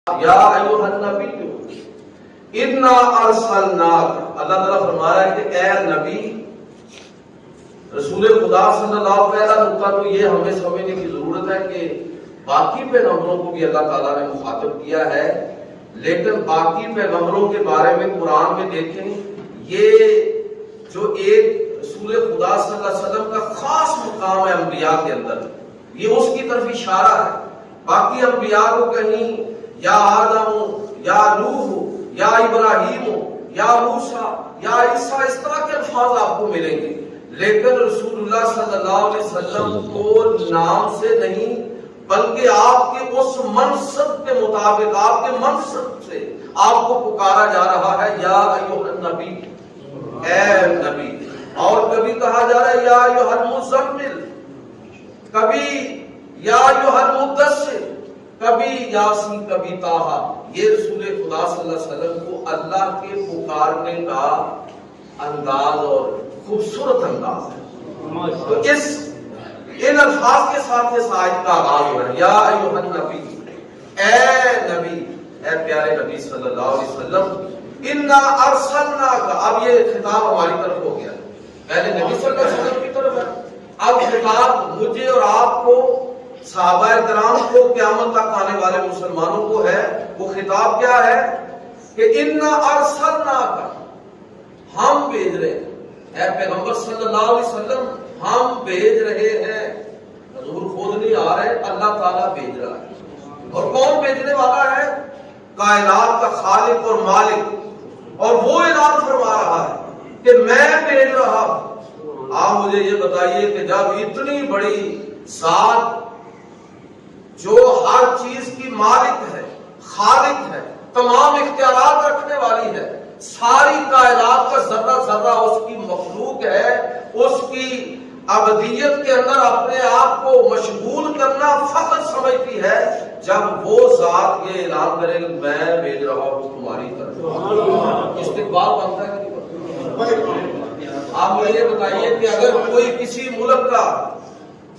یا ایھا النبی انا ارسلناک، اللہ تعالیٰ فرما رہا ہے کہ اے نبی رسول خدا صلی اللہ علیہ وسلم کا تو یہ ہمیں سمجھنے کی ضرورت ہے کہ باقی پیغمبروں کو بھی اللہ تعالیٰ نے مخاطب کیا ہے، لیکن باقی پیغمبروں کے بارے میں قرآن میں دیکھیں یہ جو ایک رسول خدا صلی اللہ علیہ وسلم کا خاص مقام ہے انبیاء کے اندر، یہ اس کی طرف اشارہ ہے۔ باقی انبیاء کو کہیں یا آدم یا نوح یا ابراہیم یا موسیٰ یا عیسیٰ اس طرح کے الفاظ آپ کو ملیں گے، لیکن رسول اللہ صلی اللہ علیہ وسلم کو نام سے نہیں بلکہ آپ کے اس منصب کے مطابق، آپ کے منصب سے آپ کو پکارا جا رہا ہے یا ایھا النبی، اے نبی۔ اور کبھی کہا جا رہا ہے یا ایھا المزمل، کبھی یا ایھا المدثر، کبھی یاسین، کبھی طٰہٰ۔ یہ رسول خدا صلی اللہ علیہ وسلم کو اللہ کے پکارنے کا انداز اور خوبصورت انداز ہے۔ تو ان الفاظ کے ساتھ اس آیت کا آغاز ہو رہا ہے، یا ایھا النبی، اے نبی، اے پیارے نبی صلی اللہ علیہ وسلم، انا ارسلناک۔ اب یہ خطاب ہماری طرف ہو گیا، پہلے نبی صلی اللہ علیہ وسلم کی طرف ہے، اب خطاب مجھے اور آپ کو، صحابہ کرام کو، قیامت تک آنے والے مسلمانوں کو ہے۔ وہ خطاب کیا ہے کہ انا ارسلناک، ہم بھیج رہے ہیں، اے پیغمبر صلی اللہ علیہ وسلم ہم بھیج رہے ہیں۔ حضور خود نہیں آ رہے، اللہ تعالیٰ بھیج رہا ہے۔ اور کون بھیجنے والا ہے؟ کائنات کا خالق اور مالک، اور وہ اعلان فرما رہا ہے کہ میں بھیج رہا ہوں۔ آپ مجھے یہ بتائیے کہ جب اتنی بڑی ذات جو ہر چیز کی مالک ہے، خالق ہے، تمام اختیارات رکھنے والی ہے، ساری کائنات کا ذرہ ذرہ اس کی مخلوق ہے، اس کی ابدیت کے اندر اپنے آپ کو مشغول کرنا فخر سمجھتی ہے، جب وہ ذات یہ اعلان کرے کہ میں بھیج رہا ہوں تمہاری طرف، استقبال بنتا ہے کہ نہیں بنتا؟ آپ مجھے یہ بتائیے کہ اگر کوئی کسی ملک کا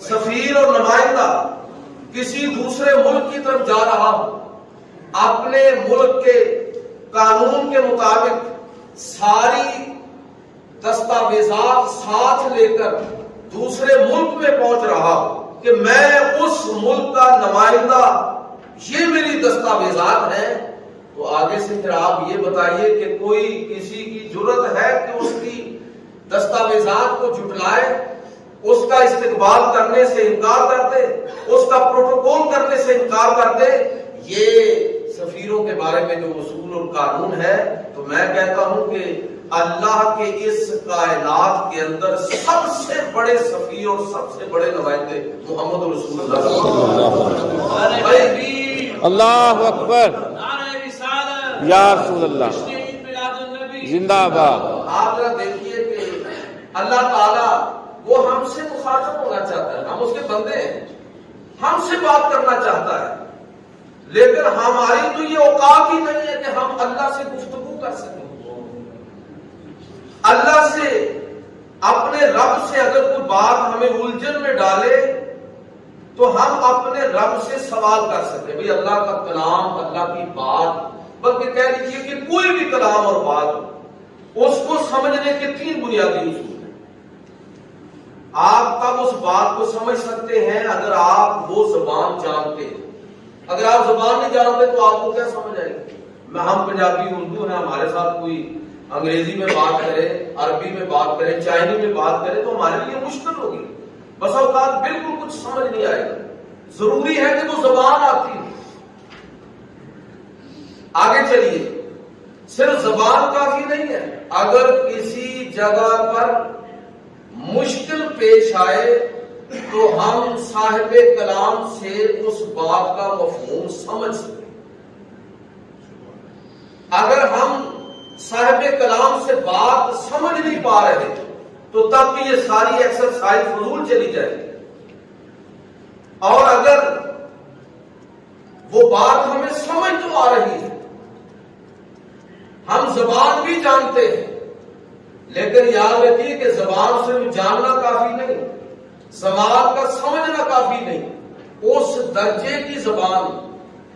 سفیر اور نمائندہ کسی دوسرے ملک کی طرف جا رہا ہو، اپنے ملک کے قانون کے مطابق ساری دستاویزات ساتھ لے کر دوسرے ملک میں پہنچ رہا ہو کہ میں اس ملک کا نمائندہ، یہ میری دستاویزات ہیں، تو آگے سے پھر آپ یہ بتائیے کہ کوئی کسی کی جرت ہے کہ اس کی دستاویزات کو جھٹلائے، اس کا استقبال کرنے سے انکار کر دے، اس کا پروٹوکول کرنے سے انکار کر دے؟ یہ سفیروں کے بارے میں جو اصول اور قانون ہے، تو میں کہتا ہوں کہ اللہ کے اس کائنات کے اندر سب سے بڑے سفیر اور سب سے بڑے نمائندے محمد رسول اللہ۔ اللہ اکبر، یا رسول اللہ، زندہ باد۔ آپ ذرا دیکھیے کہ اللہ تعالیٰ وہ ہم سے مخاطب ہونا چاہتا ہے، ہم اس کے بندے ہیں، ہم سے بات کرنا چاہتا ہے، لیکن ہماری تو یہ اوقات ہی نہیں ہے کہ ہم اللہ سے گفتگو کر سکیں۔ اللہ سے، اپنے رب سے اگر کوئی بات ہمیں الجھن میں ڈالے تو ہم اپنے رب سے سوال کر سکیں، بھئی اللہ کا کلام، اللہ کی بات، بلکہ کہہ لیجیے کہ کوئی بھی کلام اور بات، اس کو سمجھنے کے 3 بنیادی اصول ہیں۔ آپ تب اس بات کو سمجھ سکتے ہیں اگر آپ وہ زبان جانتے ہیں۔ اگر آپ زبان نہیں جانتے تو آپ کو کیا سمجھ آئے گی؟ ہم پنجابی اردو ہیں، ہمارے ساتھ کوئی انگریزی میں بات کرے، عربی میں بات کرے، چائنی میں بات کرے تو ہمارے لیے مشکل ہوگی، بس اوقات بالکل کچھ سمجھ نہیں آئے گا۔ ضروری ہے کہ وہ زبان آتی ہے۔ آگے چلیے، صرف زبان کافی نہیں ہے، اگر کسی جگہ پر مشکل پیش آئے تو ہم صاحب کلام سے اس بات کا مفہوم سمجھ سکیں۔ اگر ہم صاحب کلام سے بات سمجھ نہیں پا رہے تو تب بھی یہ ساری ایکسرسائز فضول چلی جائے گی، اور اگر وہ بات ہمیں سمجھ تو آ رہی ہے، ہم زبان بھی جانتے ہیں، لیکن یاد رکھیے کہ زبان صرف جاننا کافی نہیں، زبان کا سمجھنا کافی نہیں، اس درجے کی زبان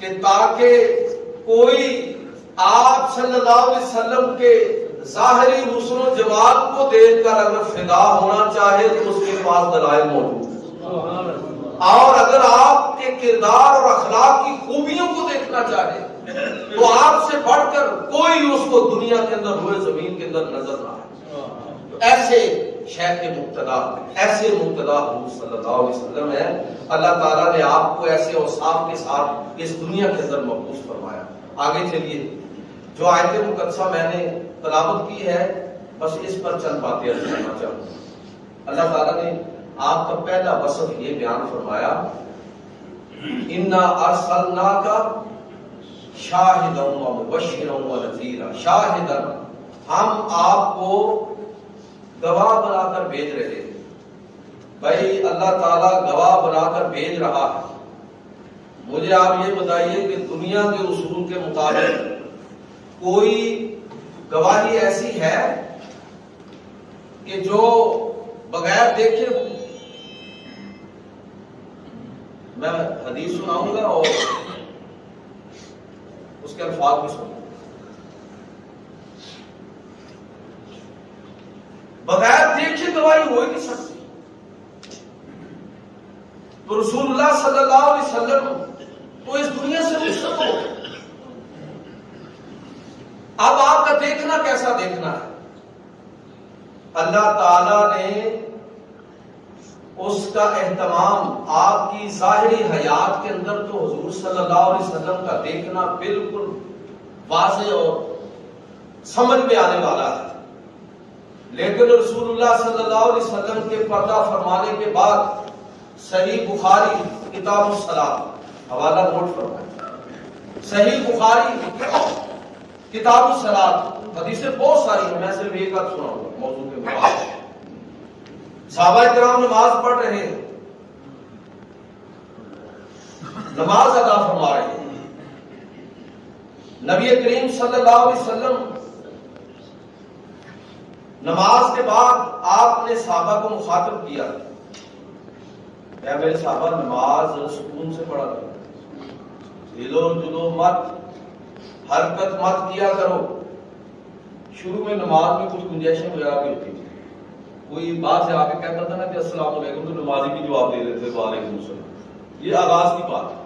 کہ تاکہ کوئی آپ صلی اللہ علیہ وسلم کے ظاہری حسن و جمال کو دیکھ کر اگر فدا ہونا چاہے تو اس کے پاس دلائل موجود ہیں، اور اگر آپ کے کردار اور اخلاق کی خوبیوں کو دیکھنا چاہے تو آپ سے بڑھ کر کوئی اس کو دنیا کے اندر ہوئے زمین کے اندر نظر نہ آئے۔ تو ایسے شیخ مقتدا، ایسے مقتدا حضور صلی اللہ علیہ وسلم ہے، اللہ تعالیٰ نے آپ کو ایسے اوصاف کے ساتھ اس دنیا کے اندر مبعوث فرمایا۔ آگے چلیے، جو آیت مقدسہ میں نے تلاوت کی ہے بس اس پر چند باتیں عرض کرنا چاہوں گا۔ اللہ تعالیٰ نے آپ کا پہلا وصف یہ بیان فرمایا، اِنَّا أَرْسَلْنَاكَ شاہدًا ومبشرًا ونذیرًا۔ شاہدًا، ہم آپ کو گواہ بنا کر بھیج رہے ہیں۔ بھائی اللہ تعالیٰ گواہ بنا کر بھیج رہا ہے۔ مجھے آپ یہ بتائیے کہ دنیا کے اصول کے مطابق کوئی گواہی ایسی ہے کہ جو بغیر دیکھے؟ میں حدیث سناؤں گا اور اس کے الفاظ بھی سنوں گا۔ بغیر دیکھے گواہی ہو ہی نہیں سکتی۔ تو رسول اللہ صلی اللہ علیہ وسلم تو اس دنیا سے رخصت ہو گئے۔ اب آپ کا دیکھنا کیسا دیکھنا ہے؟ اللہ تعالی نے اس کا اہتمام آپ کی ظاہری حیات کے اندر تو حضور صلی اللہ علیہ وسلم کا دیکھنا بالکل واضح اور سمجھ میں آنے والا ہے، لیکن رسول اللہ صلی اللہ علیہ وسلم کے پردہ فرمانے کے بعد صحیح بخاری کتاب الصلاۃ، حوالہ نوٹ فرمائیں، صحیح بخاری کتاب الصلاۃ، حدیثیں بہت ساری ہیں، میں صرف ایک آدھ سناؤں گا موضوع کے مطابق۔ صحابہ کرام نماز پڑھ رہے ہیں، نماز ادا فرما رہے ہیں، نبی کریم صلی اللہ علیہ وسلم نماز کے بعد آپ نے صحابہ کو مخاطب کیا، اے میرے صحابہ نماز سکون سے پڑھا کرو، ہلو جلو مت، حرکت مت کیا کرو۔ شروع میں نماز میں کچھ گنجائشیں وغیرہ بھی ہوتی تھی، کوئی بات سے آ کے کہتا تھا نا کہ السلام علیکم، تو نمازی بھی جواب دے دیتے تھے وعلیکم السلام، یہ آغاز کی بات ہے۔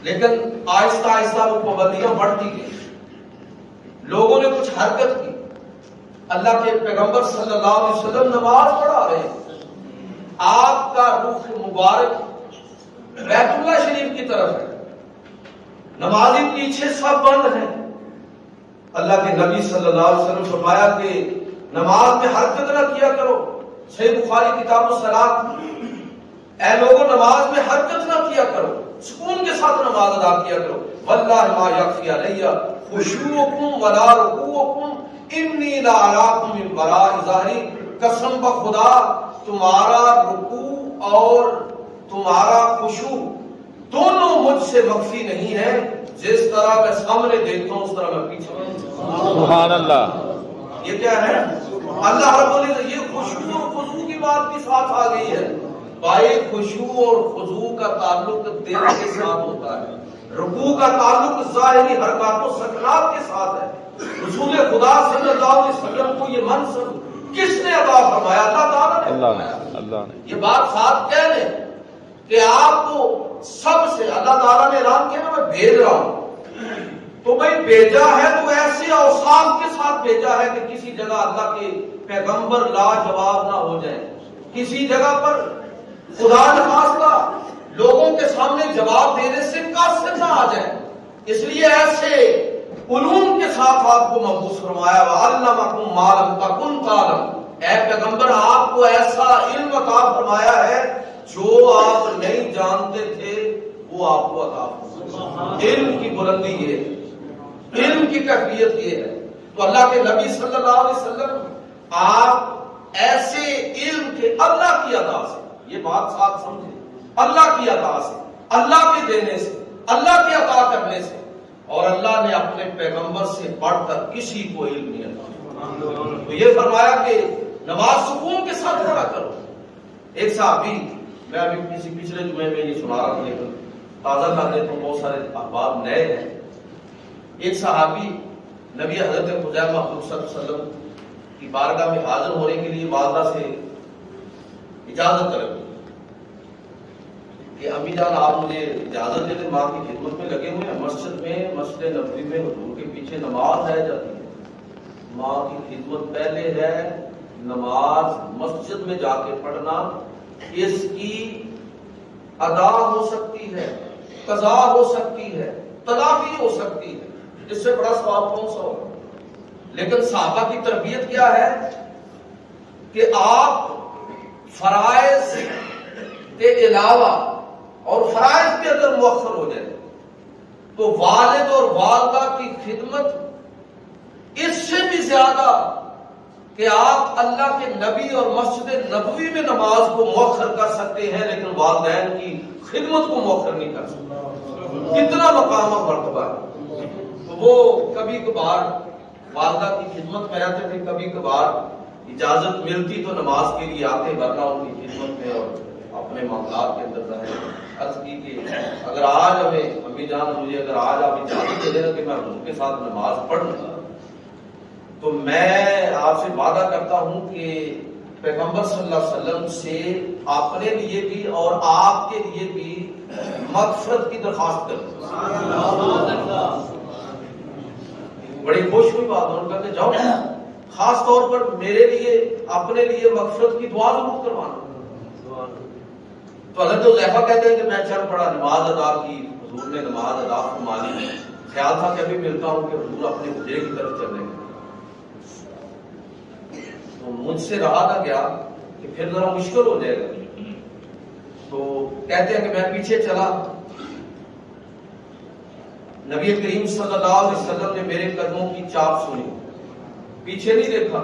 لیکن آہستہ آہستہ وہ پابندیاں بڑھتی گئی، لوگوں نے کچھ حرکت کی، اللہ کے پیغمبر صلی اللہ علیہ وسلم نماز پڑھا رہے ہیں، آپ کا رخ مبارک بیت اللہ شریف کی طرف ہے، نمازی پیچھے سب بند ہیں۔ اللہ کے نبی صلی اللہ علیہ وسلم فرمایا کہ نماز میں حرکت نہ کیا کرو، صحیح بخاری کتاب الصلاۃ، اے لوگوں نماز میں حرکت نہ کیا کرو، سکون کے ساتھ نماز ادا کیا کرو۔ واللہ ما یخفی علی خشوعکم ولا رکوعکم انی لاراکم من وراء ظہری، قسم بخدا تمہارا رکوع اور تمہارا خشوع دونوں مجھ سے مخفی نہیں ہے، جس طرح میں سامنے دیکھتا ہوں اس طرح میں پیچھے۔ سبحان اللہ۔ یہ کیا ہے؟ اللہ رب العزت، یہ خشوع اور خضوع کی بات بھی ساتھ آ گئی ہے۔ بھائی خشوع اور خضوع کا تعلق دل کے ساتھ ہوتا ہے، رکوع کا تعلق ظاہری حرکات و سکنات کے ساتھ ہے۔ رسول خدا صلی اللہ علیہ وسلم کو یہ منصب کس نے عطا فرمایا؟ اللہ تعالیٰ نے اللہ نے یہ بات ساتھ کہہ لیں کہ آپ کو سب سے اللہ تعالیٰ نے اعلان کیا نا میں بھیج رہا ہوں، تو بھائی بھیجا ہے تو ایسے اوصاف کے ساتھ بھیجا ہے کہ کسی جگہ اللہ کے پیغمبر لاجواب نہ ہو جائیں، کسی جگہ پر خدا نخواستہ لوگوں کے سامنے جواب دینے سے قاصر نہ آ جائیں، اس لیے ایسے علوم کے ساتھ آپ کو مبعوث فرمایا، وَعَلَّمَكُم مَّا لَمْ تَكُن تَعْلَمُ، اے پیغمبر آپ کو ایسا علم عطا فرمایا ہے جو آپ نہیں جانتے تھے وہ آپ کو عطا فرمایا۔ علم کی بلندی یہ ہے، علم کی کیفیت یہ ہے۔ تو اللہ کے نبی صلی اللہ علیہ وسلم آپ ایسے علم کے اللہ کی عطا سے، یہ بات ساتھ سمجھیں، اللہ کی عطا سے، اللہ کے دینے سے، اللہ کے عطا کرنے سے، اور اللہ نے اپنے پیغمبر سے بڑھ کر کسی کو علم نہیں عطا۔ تو یہ فرمایا کہ نماز سکون کے ساتھ پڑھا کرو۔ ایک صحابی میں ابھی کسی پچھلے جمعے میں یہ سنا رہا تھا لیکن تازہ کر دیتا ہوں، بہت سارے اخبار نئے ہیں۔ ایک صحابی نبی حضرت خزیمہ محمود صلی اللہ علیہ وسلم کی بارگاہ میں حاضر ہونے کے لیے والدہ سے اجازت طلب کی کہ امی جان آپ مجھے اجازت دے دیں، ماں کی خدمت میں لگے ہوئے ہیں، مسجد میں مسجد نبوی میں حضور کے پیچھے نماز ہے جاتی ہے، ماں کی خدمت پہلے ہے، نماز مسجد میں جا کے پڑھنا اس کی ادا ہو سکتی ہے، قضا ہو سکتی ہے، تلافی ہو سکتی ہے، اس سے بڑا ثواب کون سا ہوگا؟ لیکن صحابہ کی تربیت کیا ہے کہ آپ فرائض کے علاوہ اور فرائض کے اندر مؤخر ہو جائے تو والد اور والدہ کی خدمت اس سے بھی زیادہ کہ آپ اللہ کے نبی اور مسجد نبوی میں نماز کو مؤخر کر سکتے ہیں لیکن والدین کی خدمت کو مؤخر نہیں کر سکتے۔ کتنا مقام اور مرتبہ ہے۔ تو وہ کبھی کبھار والدہ کی خدمت میں رہتے تھے، کبھی کبھار اجازت ملتی تو نماز کے لیے آتے، ورنہ ان کی خدمت میں اور اپنے معاملات کے اندر رہے۔ عرض کی کہ اگر آج ہمیں امی جان مجھے اگر آج آپ اجازت دے دینا کہ میں حضور کے ساتھ نماز پڑھوں تو میں آپ سے وعدہ کرتا ہوں کہ پیغمبر صلی اللہ علیہ وسلم سے اپنے لیے بھی اور آپ کے لیے بھی مغفرت کی درخواست کروں۔ بڑی خوش ہوئی بات، انہوں نے کہا کہ جاؤ، خاص طور پر میرے لیے اپنے لیے مغفرت کی دعا ضرور کروانا۔ تو حضرت حذیفہ کہتے ہیں کہ میں چل پڑا، نماز ادا کی، حضور نے نماز ادا فرمانی، خیال تھا کہ ابھی ملتا ہوں کہ حضور اپنے حجرے کی طرف چلنے گے، تو مجھ سے رہا نہ گیا کہ پھر ذرا مشکل ہو جائے گا، تو کہتے ہیں کہ میں پیچھے چلا، نبی کریم صلی اللہ علیہ وسلم نے میرے قدموں کی چاپ سنی، پیچھے نہیں دیکھا،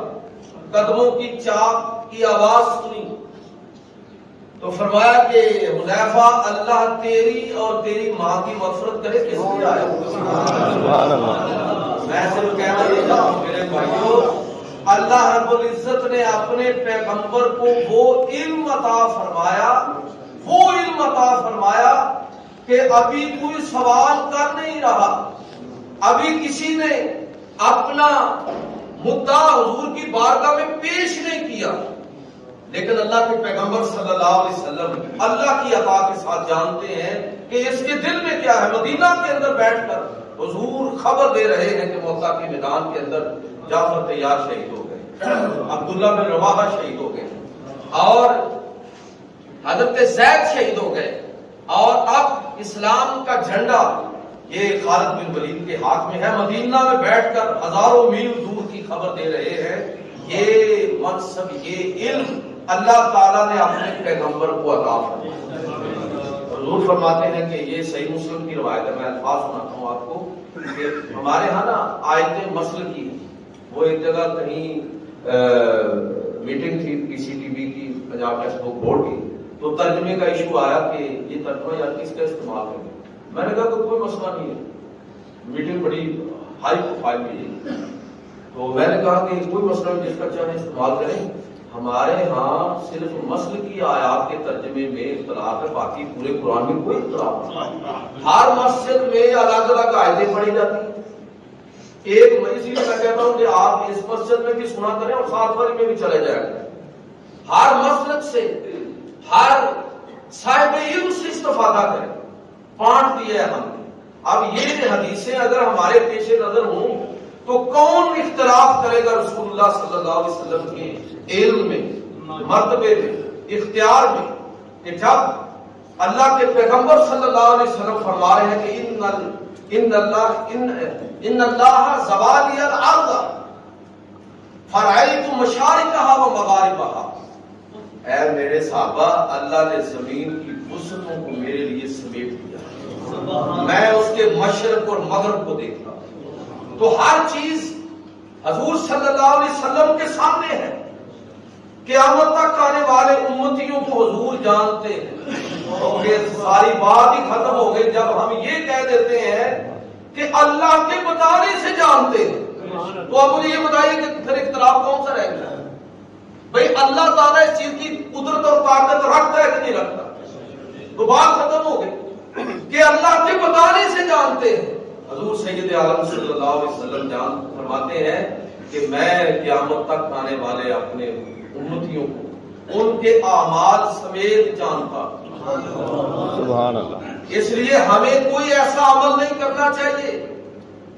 قدموں کی چاپ کی آواز سنی تو فرمایا کہ حذیفہ اللہ تیری اور تیری ماں کی مغفرت کرے، کس لیے آیا؟ میں صرف کہنا یہ تھا میرے بھائیوں، اللہ رب العزت نے اپنے پیغمبر کو وہ علم عطا فرمایا کہ ابھی کوئی سوال کر نہیں رہا، ابھی کسی نے اپنا مدعا حضور کی بارگاہ میں پیش نہیں کیا، لیکن اللہ کے پیغمبر صلی اللہ علیہ وسلم اللہ کی عطا کے ساتھ جانتے ہیں کہ اس کے دل میں کیا ہے۔ مدینہ کے اندر بیٹھ کر حضور خبر دے رہے ہیں کہ موقع کے میدان کے اندر جعفر طیار شہید ہو گئے، عبداللہ بن رواحہ شہید ہو گئے اور حضرت زید شہید ہو گئے، اور اب اسلام کا جھنڈا یہ خالد بن ولید کے ہاتھ میں ہے، مدینہ میں بیٹھ کر ہزاروں میل دور کی خبر دے رہے ہیں۔ یہ منصب، یہ علم اللہ تعالیٰ نے اپنے پیغمبر کو عطا فرمایا۔ حضور فرماتے ہیں کہ یہ صحیح مسلم کی روایت ہے، میں الفاظ سناتا ہوں آپ کو کہ ہمارے ہاں نا آیتیں مسل کی، وہ ایک جگہ کہیں میٹنگ تھی پی سی ٹی وی کی، پنجاب ٹیکسٹ بک بورڈ کی، تو ترجمے کا ایشو آیا کہ یہ ترجمہ یا کس کا استعمال کریں۔ میں نے کہا کہ کوئی مسئلہ نہیں ہے، میٹنگ بڑی ہائی پروفائل میٹنگ، تو میں نے کہا کہ کوئی مسئلہ نہیں، جس کا چاہے استعمال کریں۔ ہمارے ہاں صرف مسل کی آیات کے ترجمے میں اختلاف ہے، باقی پورے قرآن میں کوئی اختلاف نہیں۔ ہر مسجد میں الگ الگ آیتیں پڑھی جاتی ہیں، ایک اسی لیے میں کہتا ہوں کہ آپ اس مسجد میں بھی سنا کریں اور ساتھ والی میں بھی چلے جائیں گے۔ ہر مسجد سے، ہر صاحب علم سے استفادہ کریں، بانٹ دیا ہے ہم نے۔ اب یہ حدیثیں اگر ہمارے پیش نظر ہوں تو کون اختلاف کرے گا رسول اللہ صلی اللہ علیہ وسلم کے علم میں، مرتبے میں، اختیار میں، کہ جب اللہ کے پیغمبر صلی اللہ علیہ وسلم فرما رہے ہیں کہ ان اللہ زوالی الارض فرأیت مشارقها و مغاربها، اے میرے صحابہ، اللہ نے زمین کی وسعتوں کو میرے لیے سمیٹ دیا، میں اس کے مشرق اور مغرب کو دیکھتا ہوں۔ تو ہر چیز حضور صلی اللہ علیہ وسلم کے سامنے ہے، قیامت تک آنے والے امتیوں کو حضور جانتے ہیں، اور یہ ساری بات ہی ختم ہو گئی جب ہم یہ کہہ دیتے ہیں کہ اللہ کے بتانے سے جانتے ہیں۔ تو اب مجھے یہ بتائیے کہ پھر اختلاف کون سا رہ گیا؟ بھئی اللہ تعالیٰ اس چیز کی قدرت اور طاقت رکھتا ہے کہ نہیں رکھتا؟ تو بات ختم ہو گئی کہ اللہ کے بتانے سے جانتے ہیں۔ حضور سید عالم صلی اللہ علیہ وسلم جان فرماتے ہیں کہ میں قیامت تک آنے والے اپنے امتیوں کو ان کے اعمال سمیت جانتا ہوں۔ سبحان اللہ۔ اس لیے ہمیں کوئی ایسا عمل نہیں کرنا چاہیے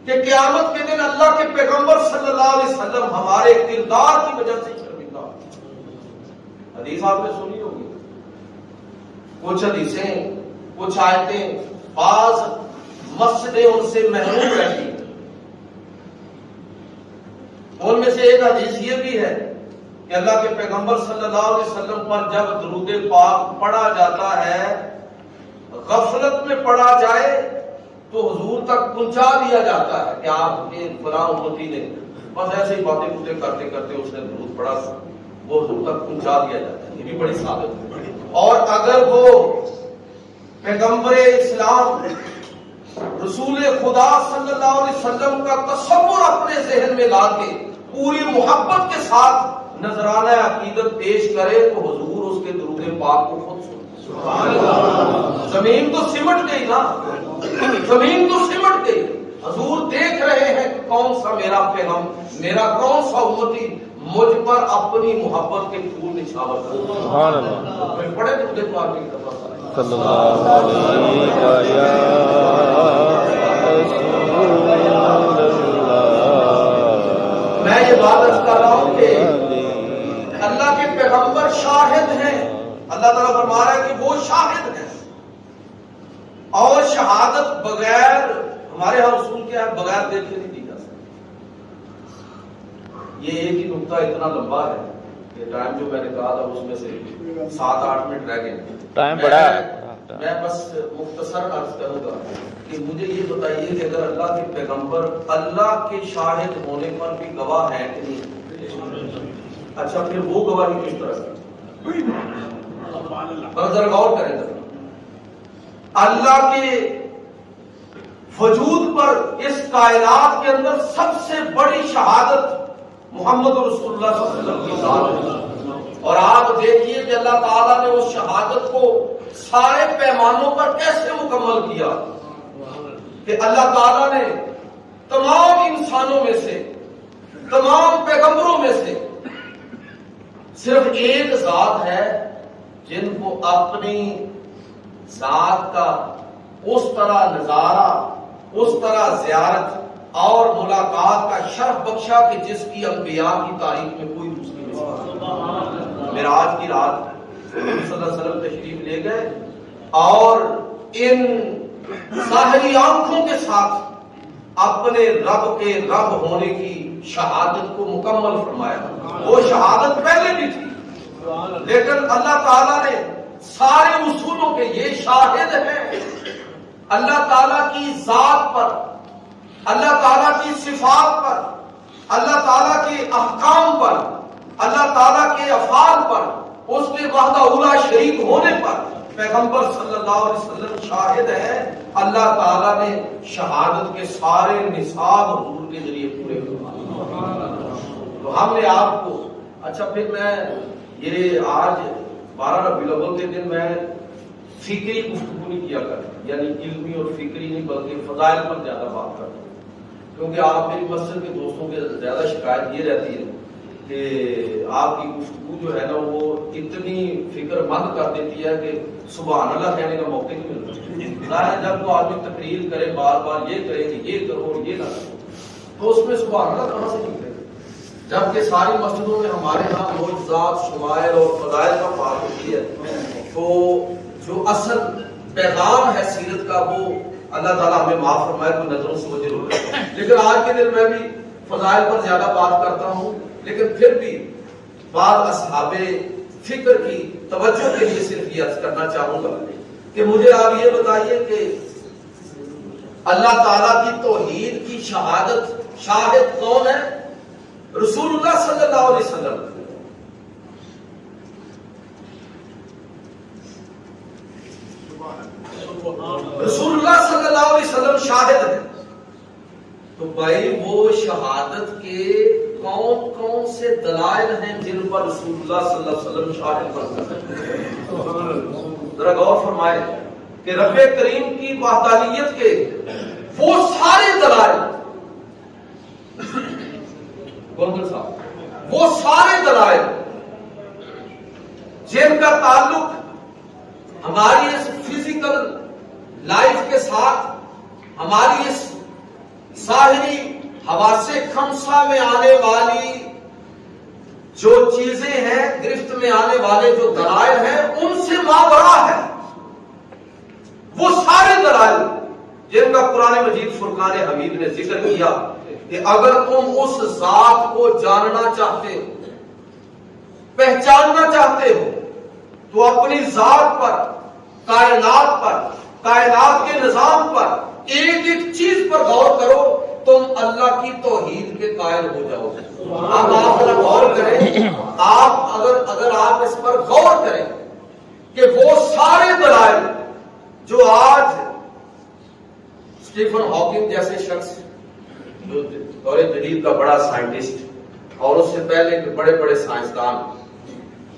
کہ قیامت کے دن اللہ کے پیغمبر صلی اللہ علیہ وسلم ہمارے کردار کی وجہ سے شرمندہ ہو۔ حدیث آپ نے سنی ہوگی، کچھ حدیثیں کچھ آیتیں بعض مسجدیں ان سے محروم رہتی، ان میں سے ایک حدیث یہ بھی ہے کہ اللہ کے پیغمبر صلی اللہ علیہ وسلم پر جب درود پاک پڑھا جاتا ہے، غفلت میں پڑھا جائے تو حضور تک پہنچا دیا جاتا ہے کہ آپ کے فلاں امتی نے بس ایسے ہی باتیں بوتیں کرتے کرتے اس نے درود پڑھا، وہ حضور تک پہنچا دیا جاتا ہے۔ یہ بھی بڑی ثابت ہے۔ اور اگر وہ پیغمبر اسلام رسول خدا صلی اللہ علیہ وسلم کا تصور اپنے ذہن میں لا کے پوری محبت کے ساتھ نذرانہ عقیدت پیش کرے تو حضور اس کے درود پاک کو خود سبحان اللہ۔ زمین تو سمٹ گئی نا، زمین تو سمٹ گئی۔ حضور دیکھ رہے ہیں کہ کون سا میرا پیغام، میرا کون سا امتی مجھ پر اپنی محبت کے پھول نچھاور کرتا ہے۔ سبحان اللہ۔ پڑھے درود پاک کی دفعہ صلی اللہ علیہ یا رسول اللہ۔ میں یہ بات عرض کر رہا ہوں کہ اللہ کے پیغمبر شاہد ہیں۔ اللہ تعالیٰ فرما رہا ہے کہ وہ شاہد ہیں، اور شہادت بغیر، ہمارے ہاں اصول کیا ہے، بغیر دیکھے نہیں دی جا سکتی۔ یہ ایک ہی نقطہ اتنا لمبا ہے کہ ٹائم جو میں نے کہا تھا اس میں سے 7-8 منٹ رہ گئے۔ ٹائم بڑا ہے۔ میں بس مختصر عرض کروں گا کہ مجھے یہ بتائیے کہ اگر اللہ کے پیغمبر اللہ کے شاہد ہونے پر بھی گواہ ہے کہ نہیں؟ اچھا پھر وہ گواہی کس طرح کی؟ ذرا غور کریں ذرا۔ اللہ کے وجود پر اس کائنات کے اندر سب سے بڑی شہادت محمد رسول اللہ صلی اللہ علیہ وسلم کی ذات ہے، اور آپ دیکھیے کہ اللہ تعالیٰ نے اس شہادت کو سارے پیمانوں پر کیسے مکمل کیا کہ اللہ تعالیٰ نے تمام انسانوں میں سے، تمام پیغمبروں میں سے صرف ایک ذات ہے جن کو اپنی ذات کا اس طرح نظارہ، اس طرح زیارت اور ملاقات کا شرف بخشا کہ جس کی انبیاء کی تاریخ میں کوئی دوسری مثال۔ معراج کی رات صلی اللہ علیہ وسلم تشریف لے گئے اور ان ظاہری آنکھوں کے ساتھ اپنے رب کے رب ہونے کی شہادت کو مکمل فرمایا۔ وہ شہادت پہلے بھی تھی، لیکن اللہ تعالیٰ نے سارے اصولوں کے یہ شاہد ہیں اللہ تعالیٰ کی ذات پر، اللہ تعالیٰ کی صفات پر، اللہ تعالیٰ کے احکام پر، اللہ تعالیٰ کے افعال پر، اس کے وحدہ اولا شریک ہونے پر پیغمبر صلی اللہ علیہ وسلم شاہد ہے۔ اللہ تعالیٰ نے شہادت کے سارے نصاب حضور کے ذریعے پورے کروائے۔ تو ہم نے آپ کو، اچھا پھر میں یہ آج 12 ربیع الاول کے دن میں فکری گفتگو نہیں کیا کرتا، یعنی علمی اور فکری نہیں بلکہ فضائل پر زیادہ بات کرتا ہوں، کیونکہ آپ میری مسجد کے دوستوں کے زیادہ شکایت یہ رہتی ہے کہ آپ کی گفتگو جو ہے نا وہ اتنی فکر مند کر دیتی ہے کہ سبحان اللہ کہنے کا موقع نہیں ملتا۔ ظاہر جب وہ آدمی تقریر کرے بار بار یہ کرے کہ یہ کرو اور یہ نہ کرو تو اس میں سبحان اللہ کہاں سے نکلے، جبکہ ساری مسجدوں میں ہمارے ہاں معجزات، شمائل اور فضائل کا بات ہوتی ہے، تو جو اصل پیغام ہے سیرت کا وہ اللہ تعالیٰ ہمیں معاف فرمائے، کوئی نظروں سے وجہ ہو گئی۔ لیکن آج کے دن میں بھی فضائل پر زیادہ بات کرتا ہوں، لیکن پھر بھی بعض اصحاب فکر کی توجہ کے لیے صرف یہ عرض کرنا چاہوں گا کہ مجھے آپ یہ بتائیے کہ اللہ تعالیٰ کی توحید کی شہادت شاہد کون ہے؟ رسول اللہ صلی اللہ علیہ وسلم۔ رسول اللہ صلی اللہ علیہ وسلم شاہد ہے، تو بھائی وہ شہادت کے کون کون سے دلائل ہیں جن پر رسول اللہ صلی اللہ علیہ وسلم شاہد بن سکتے ہیں؟ ذرا غور فرمائیں کہ رب کریم کی وحدانیت کے وہ سارے دلائل، وہ سارے دلائل جن کا تعلق ہماری اس فزیکل لائف کے ساتھ، ہماری اس ظاہری حواس خمسہ میں آنے والی جو چیزیں ہیں، گرفت میں آنے والے جو دلائل ہیں، ان سے ماورا ہے وہ سارے دلائل جن کا قرآن مجید فرقان حمید نے ذکر کیا کہ اگر تم اس ذات کو جاننا چاہتے ہو، پہچاننا چاہتے ہو، تو اپنی ذات پر، کائنات پر، کائنات کے نظام پر، ایک ایک چیز پر غور کرو، تم اللہ کی توحید کے قائل ہو جاؤ گے۔ اب آپ ذرا غور کریں، اگر آپ اس پر غور کریں کہ وہ سارے دلائل جو آج اسٹیفن ہاکنگ جیسے شخص جو دور جدید کا بڑا سائنٹسٹ اور اس سے پہلے کے بڑے بڑے سائنسدان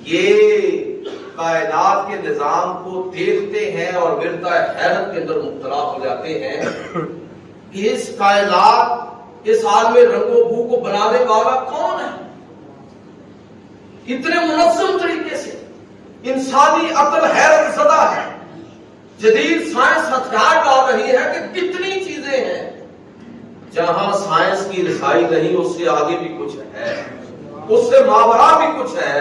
یہ کائنات کے نظام کو دیکھتے ہیں اور ورطہ حیرت کے اندر مبتلا ہو جاتے ہیں کہ اس کائنات، اس عالم رنگ و بو کو بنانے والا کون ہے؟ اتنے منظم طریقے سے انسانی عقل حیرت زدہ ہے۔ جدید سائنس ہتھیار ڈال رہی ہے کہ کتنی چیزیں ہیں، جہاں سائنس کی رسائی نہیں اس سے آگے بھی کچھ ہے، اس سے ماورا بھی کچھ ہے۔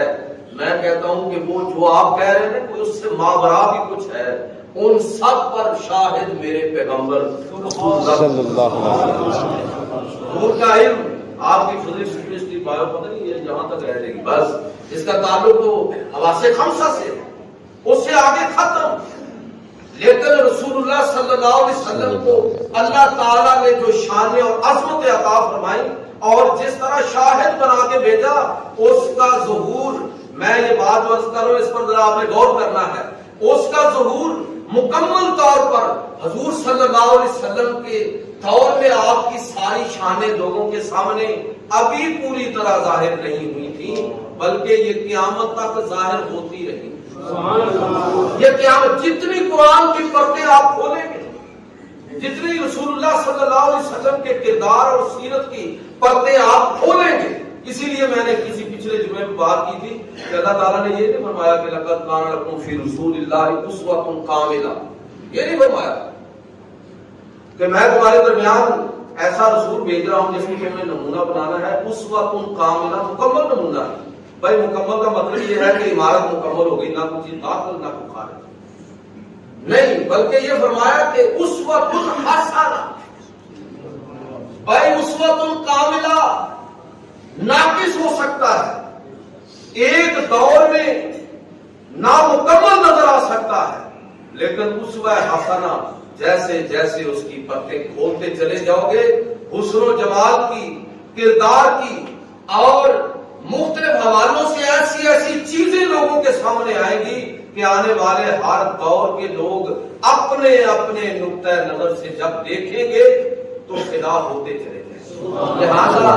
میں کہتا ہوں کہ وہ جو آپ کہہ رہے ہیں کہ اس سے ماورا بھی کچھ ہے، ان سب پر شاہد میرے پیغمبر صلی اللہ علیہ وسلم۔ نور کا علم آپ کی فزکس، کیمسٹری، بایو پتہ نہیں یہ جہاں تک رہ جائے گی، بس اس کا تعلق تو حواس خمسہ سے، اس سے آگے ختم۔ لیکن رسول اللہ صلی اللہ علیہ وسلم کو اللہ تعالیٰ نے جو شان اور عظمت عطا فرمائی اور جس طرح شاہد بنا کے بھیجا، اس کا ظہور، میں یہ بات عرض کروں، اس پر ذرا آپ نے غور کرنا ہے، اس کا ظہور مکمل طور پر حضور صلی اللہ علیہ وسلم کے دور میں آپ کی ساری شانیں لوگوں کے سامنے ابھی پوری طرح ظاہر نہیں ہوئی تھی، بلکہ یہ قیامت تک ظاہر ہوتی رہی۔ یہ قیامت، جتنی قرآن کی پرتیں آپ کھولیں گے، جتنی رسول اللہ صلی اللہ علیہ وسلم کے کردار اور سیرت کی پرتیں آپ کھولیں گے، اسی لیے میں نے کسی پچھلے جمعے میں بات کی تھی کہ اللہ تعالیٰ نے یہ نہیں فرمایا کہ لقد کان لکم فی رسول اللہ اسوۃ کاملہ، یہ نہیں فرمایا کہ میں تمہارے درمیان ایسا رسول بھیج رہا ہوں جس میں تمہیں نمونہ بنانا ہے، اسوۃ کاملہ، مکمل نمونہ ہے۔ بھائی مکمل کا مطلب یہ ہے کہ عمارت مکمل ہو گئی، نہ کچھ چیز داخل نہ کچھ خارج، نہیں، بلکہ یہ فرمایا کہ اسوۃ حسنہ۔ بھائی اسوۃ کاملہ ناقص ہو سکتا ہے، ایک دور میں نامکمل نظر آ سکتا ہے، لیکن اسوہ حسنہ جیسے جیسے اس کی پرتیں کھولتے چلے جاؤ گے، حسن و جمال کی، کردار کی اور مختلف حوالوں سے ایسی ایسی چیزیں لوگوں کے سامنے آئیں گی کہ آنے والے ہر دور کے لوگ اپنے اپنے نقطہ نظر سے جب دیکھیں گے تو فدا ہوتے چلے جائیں۔ لہذا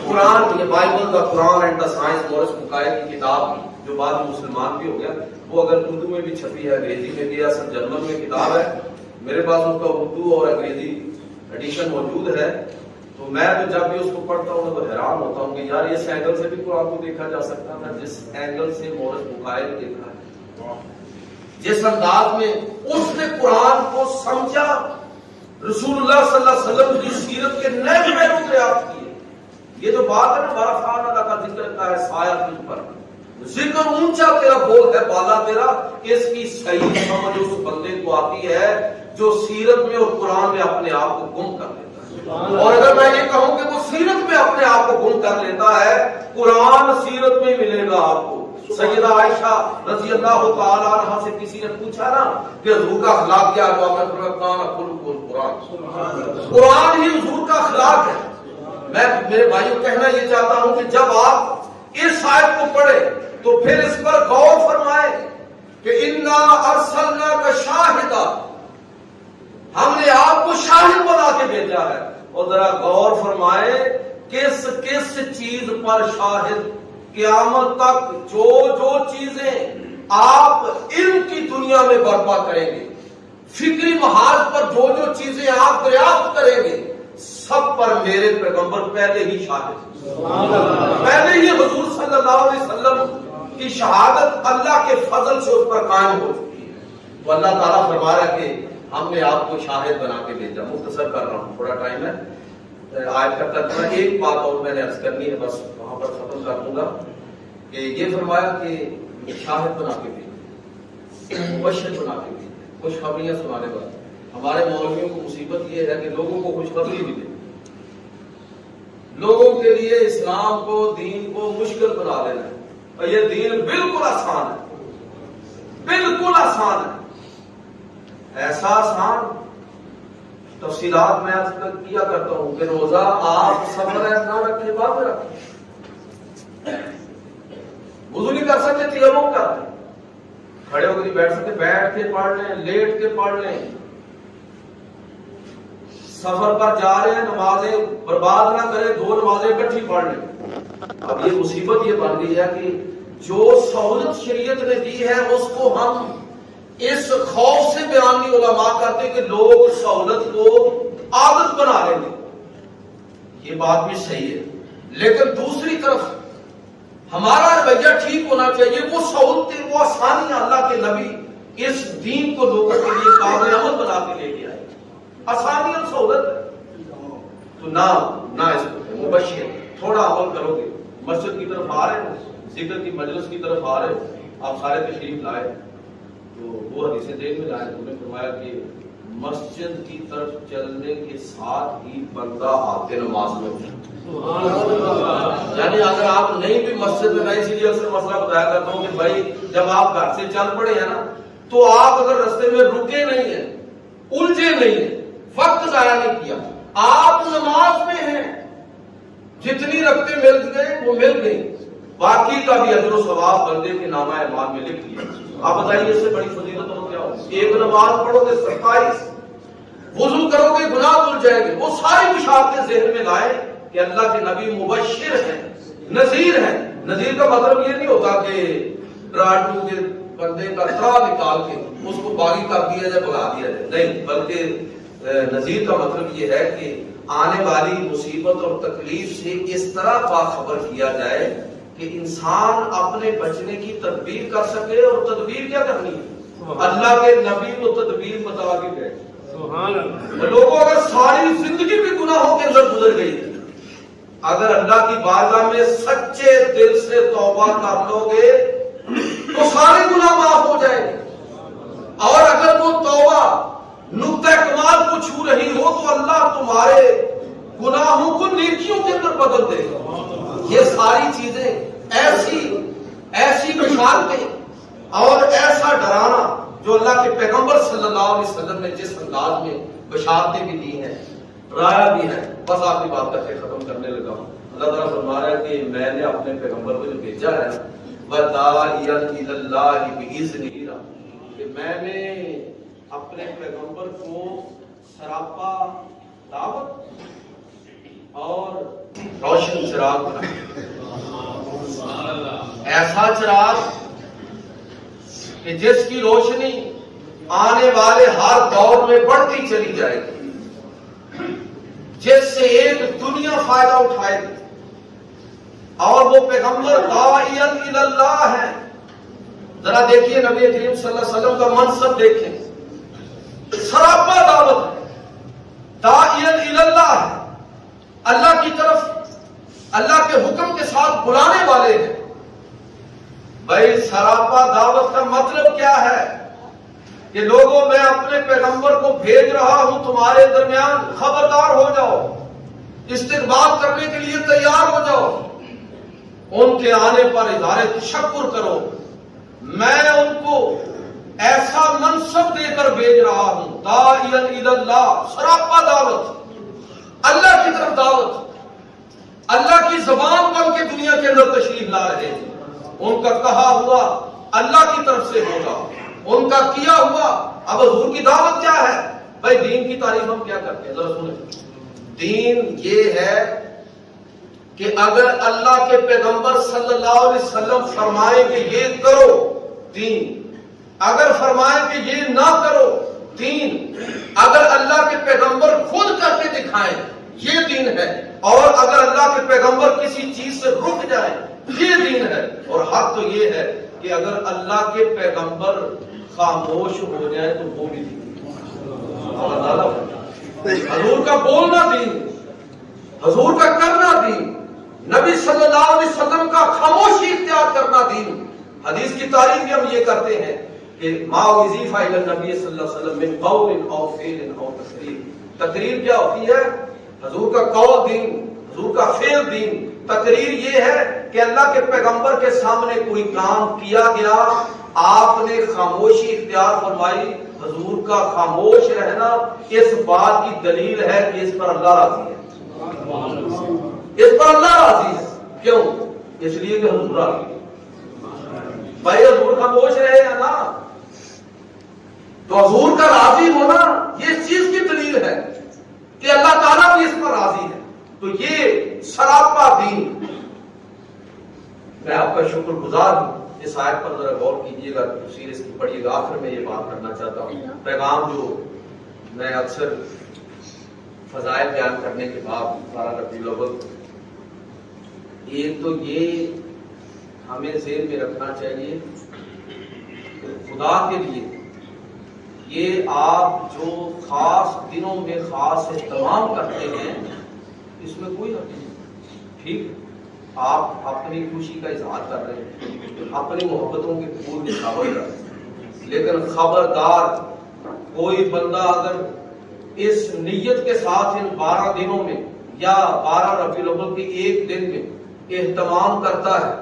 قرآن، یہ بائبل کا قرآن اینڈ دا سائنس، مورس بکائے کی کتاب جو بعد میں مسلمان بھی ہو گیا، وہ اگر اردو میں بھی چھپی ہے، انگریزی میں بھی ہے، اصل جرمن میں کتاب ہے، میرے پاس اس کا اردو اور انگریزی ایڈیشن موجود ہے، تو میں تو جب بھی اس کو پڑھتا ہوں تو حیران ہوتا ہوں کہ یار اس اینگل سے بھی قرآن کو دیکھا جا سکتا تھا جس اینگل سے مورس بکائے نے دیکھا ہے، جس انداز میں اس نے قرآن کو سمجھا، رسول اللہ صلی اللہ علیہ وسلم کی سیرت کے نئے پہلو دریافت کیے۔ یہ جو بات ہے نا، بارہ فان اللہ کا ذکر کا ہے سایہ تجھ پر، ذکر اونچا تیرا بول ہے بالا تیرا، اس کی صحیح سمجھ اس بندے کو آتی ہے جو سیرت میں اور قرآن میں اپنے آپ کو گم کر لیتا ہے۔ اور اگر میں یہ کہوں کہ وہ سیرت میں اپنے آپ کو گم کر لیتا ہے، قرآن سیرت میں ملے گا آپ کو۔ سیدہ عائشہ رضی اللہ تعالی عنہ سے کسی نے پوچھا نا کہ حضور کا اخلاق کیا، تو آپ نے فرمایا کان خلق القرآن، قرآن ہی حضور کا اخلاق ہے۔ میں میرے بھائیوں کہنا یہ چاہتا ہوں کہ جب آپ اس آیت کو پڑھیں تو پھر اس پر غور فرمائیں کہ انا ارسلناک شاہدا، ہم نے آپ کو شاہد بنا کے بھیجا ہے، اور ذرا غور فرمائیں کس کس چیز پر شاہد؟ قیامت تک جو جو چیزیں آپ علم کی دنیا میں برپا کریں گے، فکری محاذ پر جو جو چیزیں آپ دریافت کریں گے، سب پر میرے پیغمبر پہلے ہی شاہد، پہلے ہی حضور صلی اللہ علیہ وسلم کی شہادت اللہ کے فضل سے اس پر قائم ہو چکی ہے۔ تو اللہ تعالیٰ فرما رہا ہے کہ ہم نے آپ کو شاہد بنا کے بھیجا۔ مختصر کر رہا ہوں، تھوڑا ٹائم ہے، آیت کا ترجمہ ایک بات اور میں نے عرض کرنی ہے، بس وہاں پر ختم کر دوں گا کہ یہ فرمایا کہ شاہد بنا کے بھیجا، مبشر بنا کے بھیجا، خوشخبریاں سنانے والا۔ ہمارے مولویوں کو مصیبت یہ ہے کہ لوگوں کو خوشخبری بھی دے، لوگوں کے لیے اسلام کو، دین کو مشکل بنا دینا ہے، اور یہ دین بالکل آسان ہے، بالکل آسان ہے، ایسا آسان، تفصیلات میں آج تک کیا کرتا ہوں کہ روزہ آپ سفر نہ رکھے، بعد میں رکھیں، وضو نہیں کر سکتے تیمم کر لیں، کھڑے ہو کے نہیں بیٹھ سکتے بیٹھ کے پڑھ لیں، لیٹ کے پڑھ لیں، سفر پر جا رہے ہیں نمازیں برباد نہ کریں، 2 نمازیں اکٹھی پڑھ لیں۔ اب یہ مصیبت یہ بن گئی ہے کہ جو سہولت شریعت نے دی ہے اس کو ہم اس خوف سے بیان نہیں علماء کرتے کہ لوگ سہولت کو عادت بنا لیں گے، یہ بات بھی صحیح ہے، لیکن دوسری طرف ہمارا رویہ ٹھیک ہونا چاہیے۔ وہ سہولتیں، وہ آسانیاں اللہ کے نبی اس دین کو لوگوں کے لیے قابل عمل بنا کے لے کے آئے، آسانی اور سہولت ہے، تو نہ اس کو مبشر، تھوڑا عمل کرو گے۔ مسجد کی طرف آ رہے ہیں، ذکر کی مجلس کی طرف آ رہے ہیں، آپ سارے تشریف لائے تو وہ حدیث ذہن میں لائے، انہوں نے فرمایا کہ مسجد کی طرف چلنے کے ساتھ ہی بندہ آتے نماز میں ہوتا ہے۔ یعنی اگر آپ نہیں بھی مسجد میں، میں اسی لیے اکثر مسئلہ بتایا کرتا ہوں کہ بھائی جب آپ گھر سے چل پڑے ہیں نا، تو آپ اگر رستے میں رکے نہیں ہیں، الجھے نہیں ہیں، وقت ضائع نہیں کیا، آپ نماز میں ہیں، جتنی رکعتیں مل گئے وہ مل گئی، باقی کا بھی اجر و ثواب بندے کے نامہ اعمال میں لکھ لیا۔ آپ بتائیے اس سے بڑی فضیلت اور کیا ہو؟ ایک نماز پڑھو گے 27، وضو کرو گے گناہ دھل جائیں گے۔ وہ ساری بشارتیں ذہن میں لائیں کہ اللہ کے نبی مبشر ہیں، نذیر ہیں۔ نذیر کا مطلب یہ نہیں ہوتا کہ ڈراٹو کے بندے کا ترا نکال کے اس کو باغی کر دیا جائے، بلا دیا جائے، نہیں، بلکہ نذیر کا مطلب یہ ہے کہ آنے والی مصیبت اور تکلیف سے اس طرح باخبر کیا جائے کہ انسان اپنے بچنے کی تدبیر کر سکے۔ اور تدبیر کیا کرنی ہے؟ اللہ کے نبی کو تدبیر بتا کے گئے۔ لوگوں اگر ساری زندگی بھی گناہوں کے اندر گزر گئی، اگر اللہ کی بارگاہ میں سچے دل سے توبہ کر لو گے تو سارے گناہ معاف ہو جائیں گے، اور اگر وہ توبہ نقطہ کمال کو چھو رہی ہو تو اللہ تمہارے گناہوں کو نیکیوں کے اندر بدل دے گا۔ یہ ساری چیزیں ایسی بشارتیں اور ایسا ڈرانا جو اللہ کے پیغمبر صلی اللہ علیہ وسلم نے جس انداز میں بشارتیں بھی دی ہیں، رایا بھی ہے۔ بس آخری بات کر کے ختم کرنے لگا ہوں۔ اللہ تعالیٰ فرما رہا ہے کہ میں نے اپنے پیغمبر کو جو بھیجا ہے وَدَاعِيًا إِلَى اللَّهِ بِإِذْنِهِ، کہ میں نے اپنے پیغمبر کو سراپا دعوت اور روشن چراغ بنایا، ایسا چراغ کہ جس کی روشنی آنے والے ہر دور میں بڑھتی چلی جائے گی، جس سے ایک دنیا فائدہ اٹھائے گی، اور وہ پیغمبر داعیاً الی اللہ ہے۔ ذرا دیکھیے نبی کریم صلی اللہ علیہ وسلم کا منصب دیکھیں، سراپا دعوت ہے، داعیاً الی اللہ ہے، اللہ کی طرف اللہ کے حکم کے ساتھ بلانے والے ہیں۔ بھائی سراپا دعوت کا مطلب کیا ہے؟ کہ لوگوں میں اپنے پیغمبر کو بھیج رہا ہوں تمہارے درمیان، خبردار ہو جاؤ، استقبال کرنے کے لیے تیار ہو جاؤ، ان کے آنے پر اظہار تشکر کرو۔ میں ان کو ایسا منصب دے کر بھیج رہا ہوں، داعیاً الی اللہ، سراپا دعوت، اللہ کی طرف دعوت، اللہ کی زبان بن کے دنیا کے اندر تشریف لا رہے ہیں۔ ان کا کہا ہوا اللہ کی طرف سے ہوگا، ان کا کیا ہوا۔ اب حضور کی دعوت کیا ہے؟ بھائی دین کی تعریف ہم کیا کرتے ہیں؟ ذرا سنیں، دین یہ ہے کہ اگر اللہ کے پیغمبر صلی اللہ علیہ وسلم فرمائے کہ یہ کرو دین، اگر فرمائے کہ یہ نہ کرو دین، اگر اللہ کے پیغمبر خود کر کے دکھائیں یہ دین ہے، اور اگر اللہ کے پیغمبر کسی چیز سے رک جائیں یہ دین ہے، اور حق تو یہ ہے کہ اگر اللہ کے پیغمبر خاموش ہو جائے تو وہ بھی دین۔ حضور کا بولنا دین، حضور کا کرنا دین، نبی صلی اللہ علیہ وسلم کا خاموشی اختیار کرنا دین۔ حدیث کی تعریف بھی ہم یہ کرتے ہیں کہ ما اضیف الی النبی صلی اللہ علیہ وسلم من قول او فعل او تقریر۔ تقریر کیا ہوتی ہے؟ حضور کا قول دین، حضور کا فعل دین۔ تقریر یہ ہے کہ اللہ کے پیغمبر کے سامنے کوئی کام کیا گیا، آپ نے خاموشی اختیار فرمائی، حضور کا خاموش رہنا اس بات کی دلیل ہے کہ اس پر اللہ راضی ہے، اس پر اللہ راضی ہے۔ کیوں؟ اس لیے کہ حضور راضی ہے۔ بھائی حضور خاموش رہے یا نا، تو حضور کا راضی ہونا یہ اس چیز کی دلیل ہے کہ اللہ تعالیٰ بھی اس پر راضی ہے۔ تو یہ سراپا دین۔ میں آپ کا شکر گزار ہوں، اس آیت پر ذرا غور کیجیے گا، تفسیر اس کی پڑھیے گا۔ آخر میں یہ بات کرنا چاہتا ہوں، پیغام جو میں اکثر فضائل بیان کرنے کے بعد 12 ربیع الاول، ایک تو یہ ہمیں ذہن میں رکھنا چاہیے کہ خدا کے لیے یہ آپ جو خاص دنوں میں خاص اہتمام کرتے ہیں اس میں کوئی حق نہیں، ٹھیک، آپ اپنی خوشی کا اظہار کر رہے ہیں، اپنی محبتوں کے پھول نچھاور کر رہے ہیں، لیکن خبردار کوئی بندہ اگر اس نیت کے ساتھ ان 12 دنوں میں یا 12 ربیع الاول کے ایک دن میں اہتمام کرتا ہے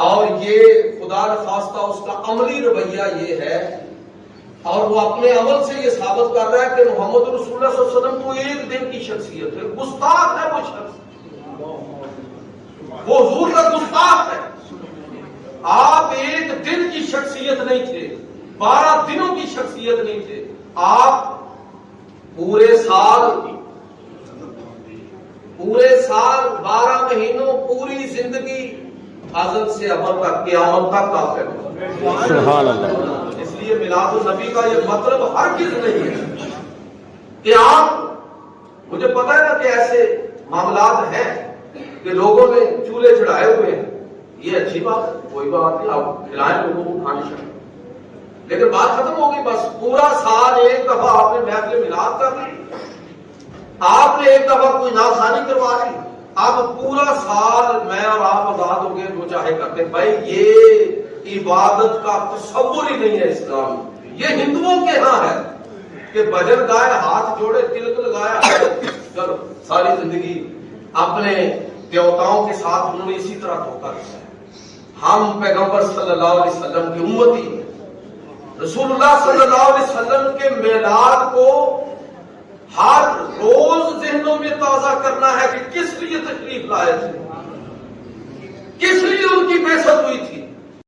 اور یہ خدا نخواستہ اس کا عملی رویہ یہ ہے اور وہ اپنے عمل سے یہ ثابت کر رہا ہے کہ محمد رسول اللہ صلی اللہ علیہ وسلم کو ایک دن کی شخصیت ہے، گستاخ ہے وہ شخص، وہ حضور کا گستاخ ہے۔ آپ ایک دن کی شخصیت نہیں تھے، 12 دنوں کی شخصیت نہیں تھے، آپ پورے سال 12 مہینوں پوری زندگی ازل سے ابد تک قیامت تک آپ ہیں۔ سبحان اللہ۔ اس لیے میلاد النبی کا یہ مطلب ہرگز نہیں ہے کہ آپ، مجھے پتا ہے نا کہ ایسے معاملات ہیں کہ لوگوں نے چولہے چڑھائے ہوئے ہیں، یہ اچھی بات ہے، کوئی بات نہیں، آپ کھلائیں لوگوں کو کھانے شامل، لیکن بات ختم ہو گئی، بس پورا سال ایک دفعہ آپ نے محفل میلاد کر لی، آپ نے ایک دفعہ کوئی ناخوانی کروا لی، اب پورا سال میں اور آپ آزاد ہو گئے جو چاہے کرتے۔ بھائی یہ عبادت کا تصور ہی نہیں ہے اسلام میں، یہ ہندوؤں کے ہاں ہے کہ بھجن گائے، ہاتھ جوڑے، تلک لگایا، چلو ساری زندگی اپنے دیوتاؤں کے ساتھ انہوں نے اسی طرح دھوکہ دیا ہے۔ ہم پیغمبر صلی اللہ علیہ وسلم کی امتی ہیں، رسول اللہ صلی اللہ علیہ وسلم کے میلاد کو ہر روز ذہنوں میں تازہ کرنا ہے کہ کس لیے تشریف لائے تھے، کس لیے ان کی بعثت ہوئی تھی۔